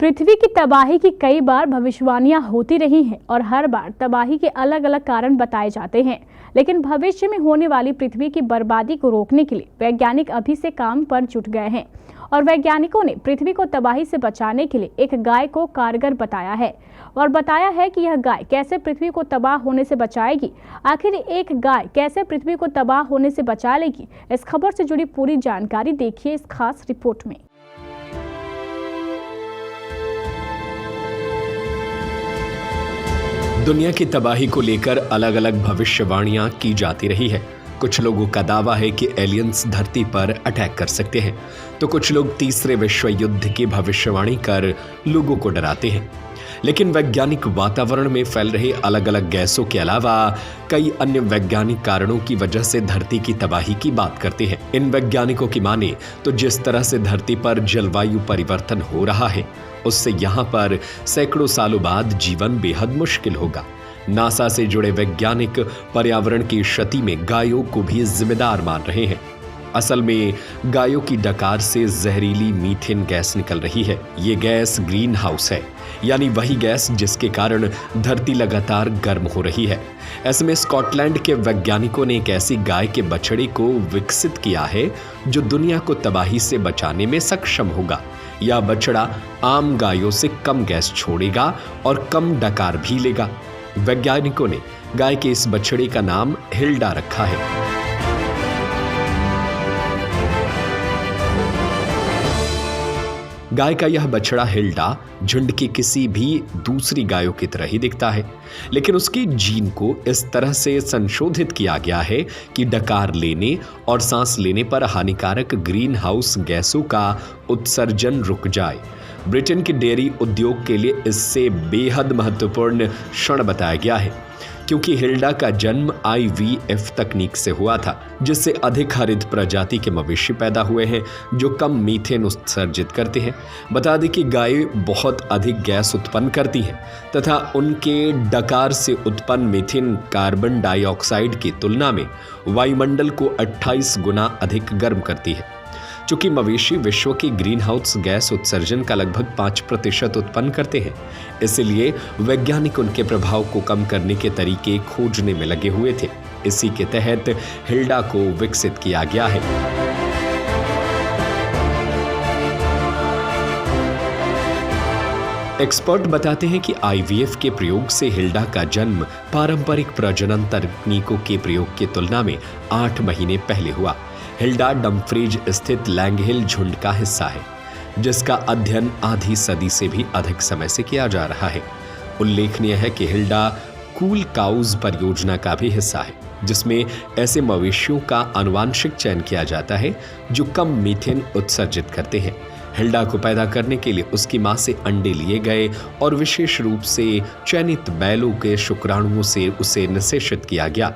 पृथ्वी की तबाही की कई बार भविष्यवाणियां होती रही हैं और हर बार तबाही के अलग अलग कारण बताए जाते हैं। लेकिन भविष्य में होने वाली पृथ्वी की बर्बादी को रोकने के लिए वैज्ञानिक अभी से काम पर जुट गए हैं और वैज्ञानिकों ने पृथ्वी को तबाही से बचाने के लिए एक गाय को कारगर बताया है और बताया है कि यह गाय कैसे पृथ्वी को तबाह होने से बचाएगी। आखिर एक गाय कैसे पृथ्वी को तबाह होने से बचा लेगी, इस खबर से जुड़ी पूरी जानकारी देखिए इस खास रिपोर्ट में। दुनिया की तबाही को लेकर अलग अलग भविष्यवाणियां की जाती रही है। कुछ लोगों का दावा है कि एलियंस धरती पर अटैक कर सकते हैं, तो कुछ लोग तीसरे विश्व युद्ध की भविष्यवाणी कर लोगों को डराते हैं। लेकिन वैज्ञानिक वातावरण में फैल रहे अलग अलग गैसों के अलावा कई अन्य वैज्ञानिक कारणों की वजह से धरती की तबाही की बात करते हैं। इन वैज्ञानिकों की माने तो जिस तरह से धरती पर जलवायु परिवर्तन हो रहा है, उससे यहाँ पर सैकड़ों सालों बाद जीवन बेहद मुश्किल होगा। नासा से जुड़े वैज्ञानिक पर्यावरण की क्षति में गायों को भी जिम्मेदार मान रहे हैं। असल में गायों की डकार से जहरीली मीथेन गैस निकल रही है। ये गैस ग्रीन हाउस है, यानी वही गैस जिसके कारण धरती लगातार गर्म हो रही है। ऐसे में स्कॉटलैंड के वैज्ञानिकों ने एक ऐसी गाय के बछड़े को विकसित किया है जो दुनिया को तबाही से बचाने में सक्षम होगा। यह बछड़ा आम गायों से कम गैस छोड़ेगा और कम डकार भी लेगा। वैज्ञानिकों ने गाय के इस बछड़े का नाम हिल्डा रखा है। गाय का यह बछड़ा हिल्डा झुंड की किसी भी दूसरी गायों की तरह ही दिखता है, लेकिन उसकी जीन को इस तरह से संशोधित किया गया है कि डकार लेने और सांस लेने पर हानिकारक ग्रीन हाउस गैसों का उत्सर्जन रुक जाए। ब्रिटेन के डेयरी उद्योग के लिए इससे बेहद महत्वपूर्ण क्षण बताया गया है, क्योंकि हिल्डा का जन्म IVF तकनीक से हुआ था, जिससे अधिक हरित प्रजाति के मवेशी पैदा हुए हैं जो कम मीथेन उत्सर्जित करते हैं। बता दें कि गाय बहुत अधिक गैस उत्पन्न करती हैं तथा उनके डकार से उत्पन्न मीथेन कार्बन डाइऑक्साइड की तुलना में वायुमंडल को 28 गुना अधिक गर्म करती है। चूंकि मवेशी विश्व की ग्रीन हाउस गैस उत्सर्जन का लगभग 5% उत्पन्न करते हैं, इसलिए वैज्ञानिक उनके प्रभाव को कम करने के तरीके खोजने में लगे हुए थे। इसी के तहत हिल्डा को विकसित किया गया है। एक्सपर्ट बताते हैं कि IVF के प्रयोग से हिल्डा का जन्म पारंपरिक प्रजनन तकनीकों के प्रयोग की तुलना में 8 महीने पहले हुआ। हिल्डा डम्फ्रीज स्थित लैंगहिल झुंड का हिस्सा है, जिसका अध्ययन आधी सदी से भी अधिक समय से किया जा रहा है। उल्लेखनीय है कि हिल्डा कूल काउज परियोजना का भी हिस्सा है, जिसमें ऐसे मवेशियों का आनुवांशिक चयन किया जाता है जो कम मीथेन उत्सर्जित करते हैं। हिल्डा को पैदा करने के लिए उसकी मां से अंडे लिए गए और विशेष रूप से चयनित बैलों के शुक्राणुओं से उसे निषेचित किया गया।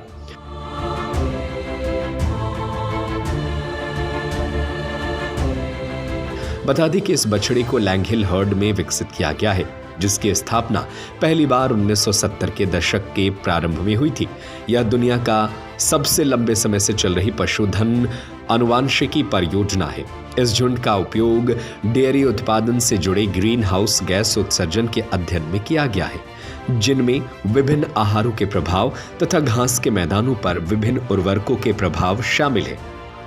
बता दें कि इस बछड़े को लैंगहिल हर्ड में विकसित किया गया है, जिसकी स्थापना पहली बार 1970 के दशक के प्रारंभ में हुई थी। यह दुनिया का सबसे लंबे समय से चल रही पशुधन आनुवांशिकी परियोजना है। इस झुंड का उपयोग डेयरी उत्पादन से जुड़े ग्रीन हाउस गैस उत्सर्जन के अध्ययन में किया गया है, जिनमें विभिन्न आहारों के प्रभाव तथा घास के मैदानों पर विभिन्न उर्वरकों के प्रभाव शामिल है।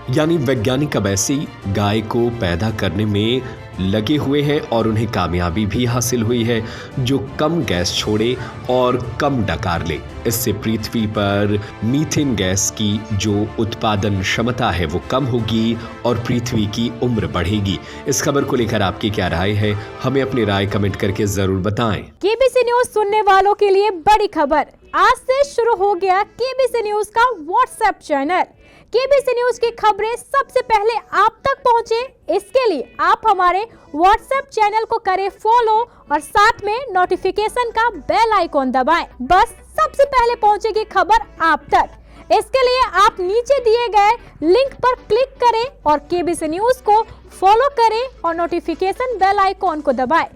यानी वैज्ञानिक अब ऐसी गाय को पैदा करने में लगे हुए हैं और उन्हें कामयाबी भी हासिल हुई है जो कम गैस छोड़े और कम डकार ले। इससे पृथ्वी पर मीथेन गैस की जो उत्पादन क्षमता है वो कम होगी और पृथ्वी की उम्र बढ़ेगी। इस खबर को लेकर आपकी क्या राय है, हमें अपनी राय कमेंट करके जरूर बताएं। केबीसी न्यूज सुनने वालों के लिए बड़ी खबर, आज से शुरू हो गया केबीसी न्यूज का व्हाट्सएप चैनल। केबीसी न्यूज की खबरें सबसे पहले आप तक पहुंचे, इसके लिए आप हमारे व्हाट्सएप चैनल को करें फॉलो और साथ में नोटिफिकेशन का बेल आइकॉन दबाएं। बस सबसे पहले पहुंचेगी खबर आप तक। इसके लिए आप नीचे दिए गए लिंक पर क्लिक करें और केबीसी न्यूज को फॉलो करें और नोटिफिकेशन बेल आइकॉन को दबाएं।